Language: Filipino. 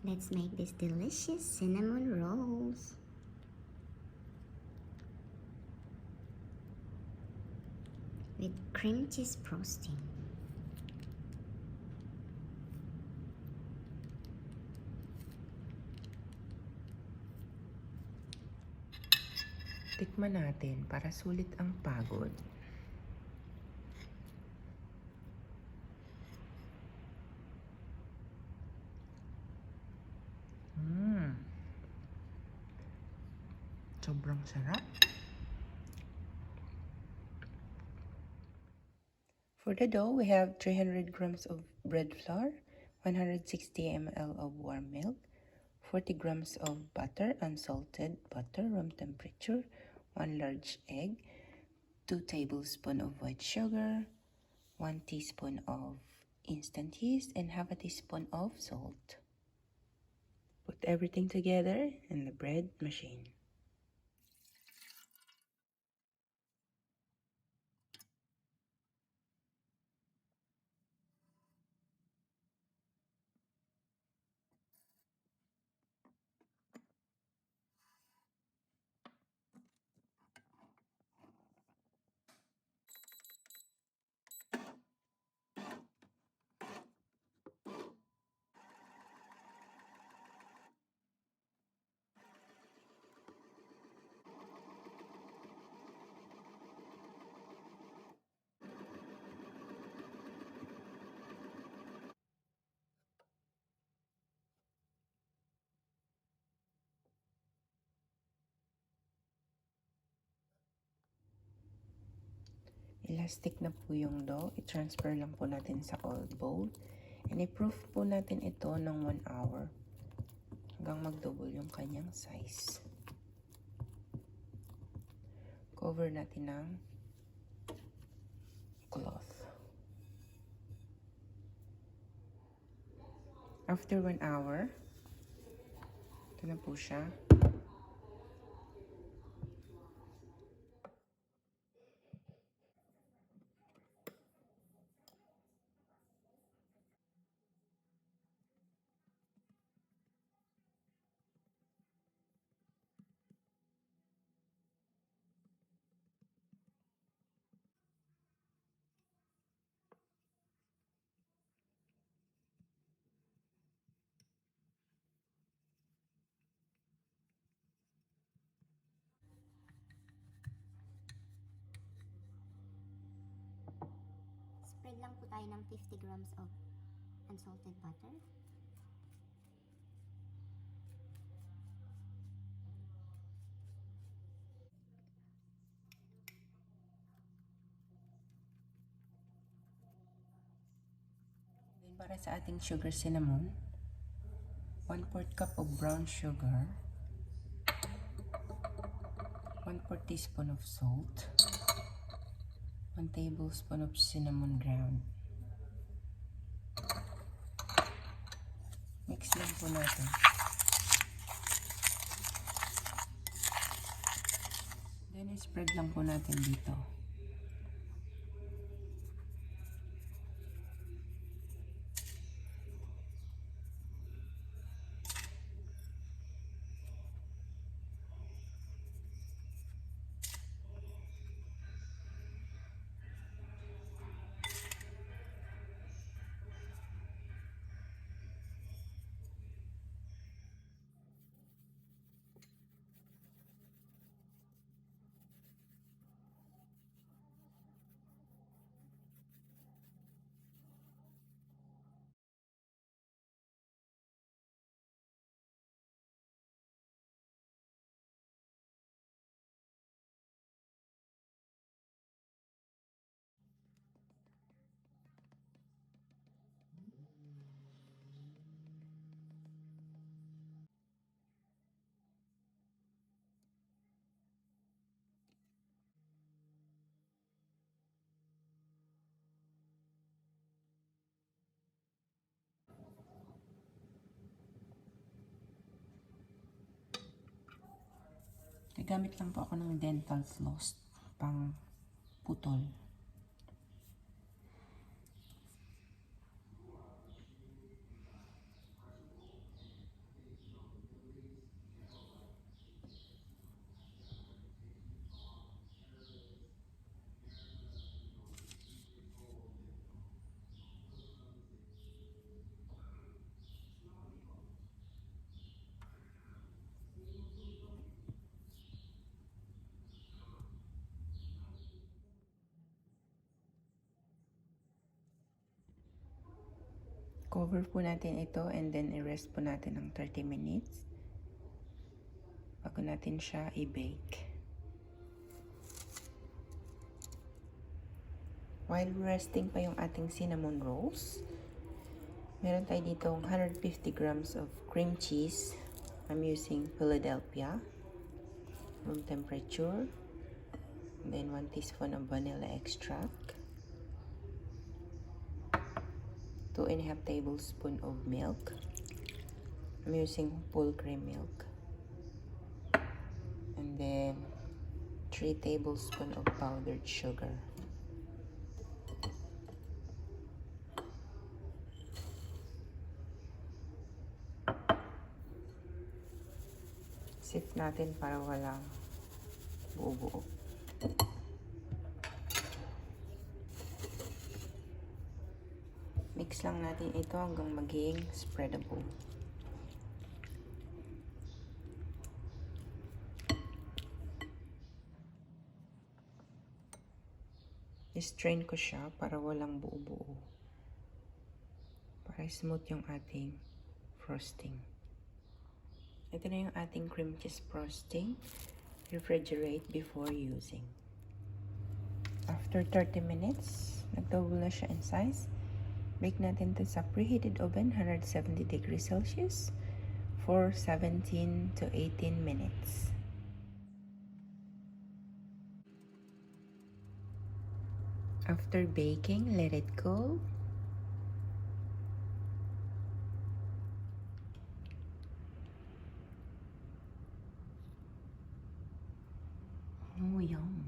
Let's make these delicious cinnamon rolls. With cream cheese frosting. Tikman natin para sulit ang pagod. Sobrang sarap. For the dough, we have 300 grams of bread flour, 160 ml of warm milk, 40 grams of butter, unsalted butter, room temperature, 1 large egg, 2 tablespoons of white sugar, 1 teaspoon of instant yeast, and half a teaspoon of salt. Put everything together in the bread machine. Elastic na po yung dough. I-transfer lang po natin sa old bowl. And i-proof po natin ito ng 1 hour hanggang mag-double yung kanyang size. Cover natin ng cloth. After 1 hour, ito na po siya. Spread lang po tayo ng 50 grams of unsalted butter. Then para sa ating sugar cinnamon, 1/4 cup of brown sugar, 1/4 teaspoon of salt, 1 tablespoon of cinnamon ground. Mix lang po natin. Then spread lang po natin dito. Nagamit lang po ako ng dental floss pang putol. Cover po natin ito and then i-rest po natin ng 30 minutes bago natin siya i-bake. While resting pa yung ating cinnamon rolls, meron tayo dito 150 grams of cream cheese. I'm using Philadelphia, room temperature. And then 1 teaspoon of vanilla extract. 2.5 tablespoons of milk. I'm using full cream milk. And then 3 tablespoons of powdered sugar. Sift natin para walang buo-buo. Mix lang natin ito hanggang maging spreadable. I-strain ko siya para walang buo-buo. Para smooth yung ating frosting. Ito na yung ating cream cheese frosting. Refrigerate before using. After 30 minutes, nag-double na siya in size. Bake natin ito sa preheated oven, 170 degrees Celsius for 17 to 18 minutes. After baking, let it cool. Oh, yum.